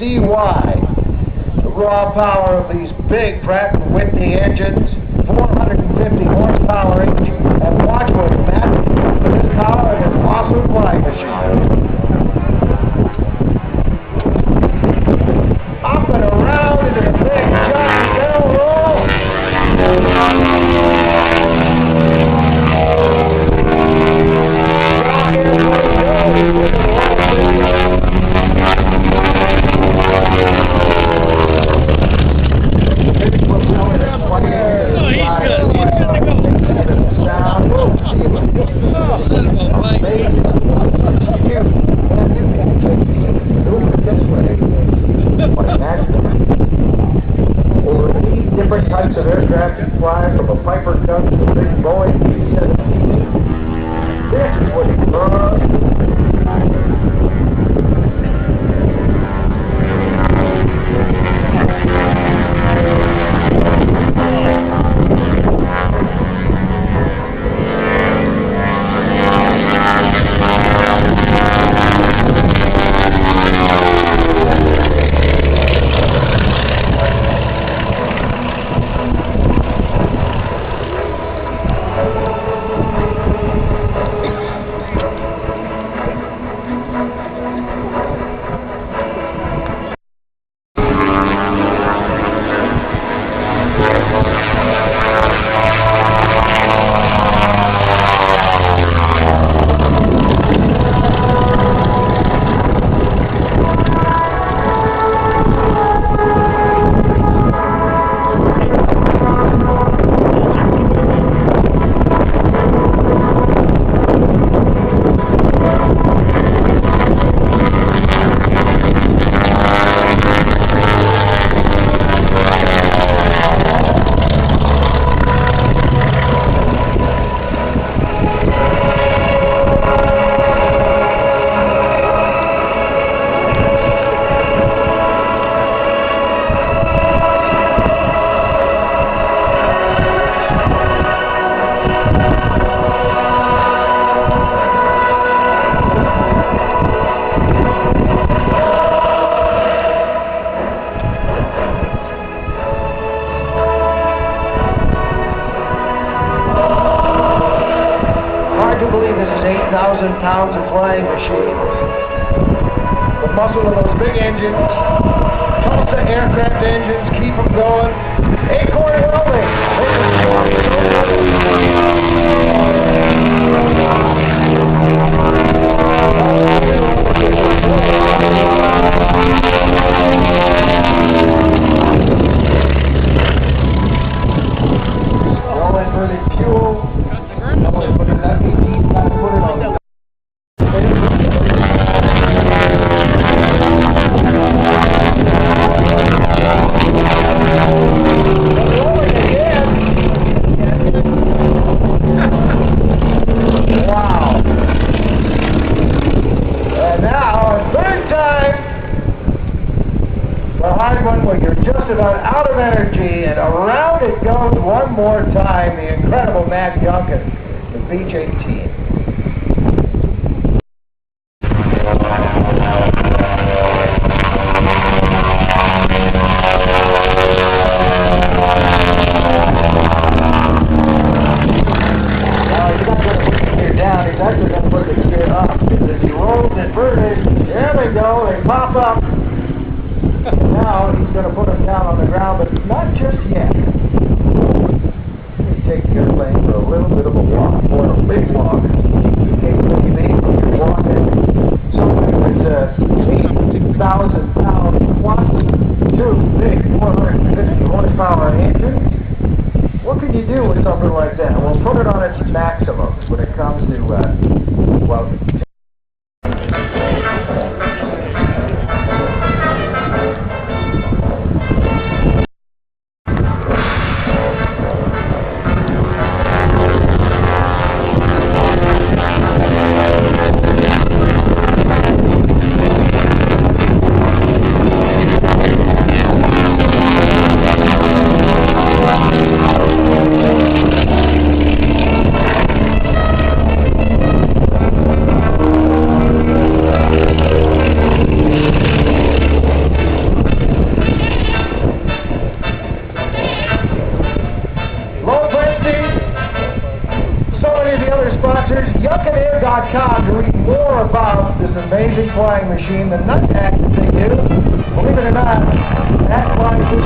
see why. The raw power of these big Pratt & Whitney engines, 450 horsepower engine, and watch what happens to this power of an awesome flying machine. Up and around into the big giant barrel roll. Different types of aircraft you fly, from a Piper Cub to a big Boeing Beech18. This is what he loves. Pounds of flying machines. The muscle of those big engines, Tulsa aircraft engines, keep them going. Acorn welding. All inverted fuel. Always put it that easy. Got to put it on the out of energy, and around it goes one more time, the incredible Matt Younkin, the Beech18. Now he's not going to put the gear down, he's actually going to put the gear up, because as he rolls inverted, there they go, they pop up. Now he's going to put them down on the ground, but not just yet. He's taking your plane for a little bit of a walk, or a big walk. Occasionally you may be walking. So if it's a 8,000 pound plus, two big 450 horsepower engines, what can you do with something like that? Well, put it on its maximum when it comes to, well, Beech18.com to read more about this amazing flying machine, the nut act that they do. Believe it or not, that flies this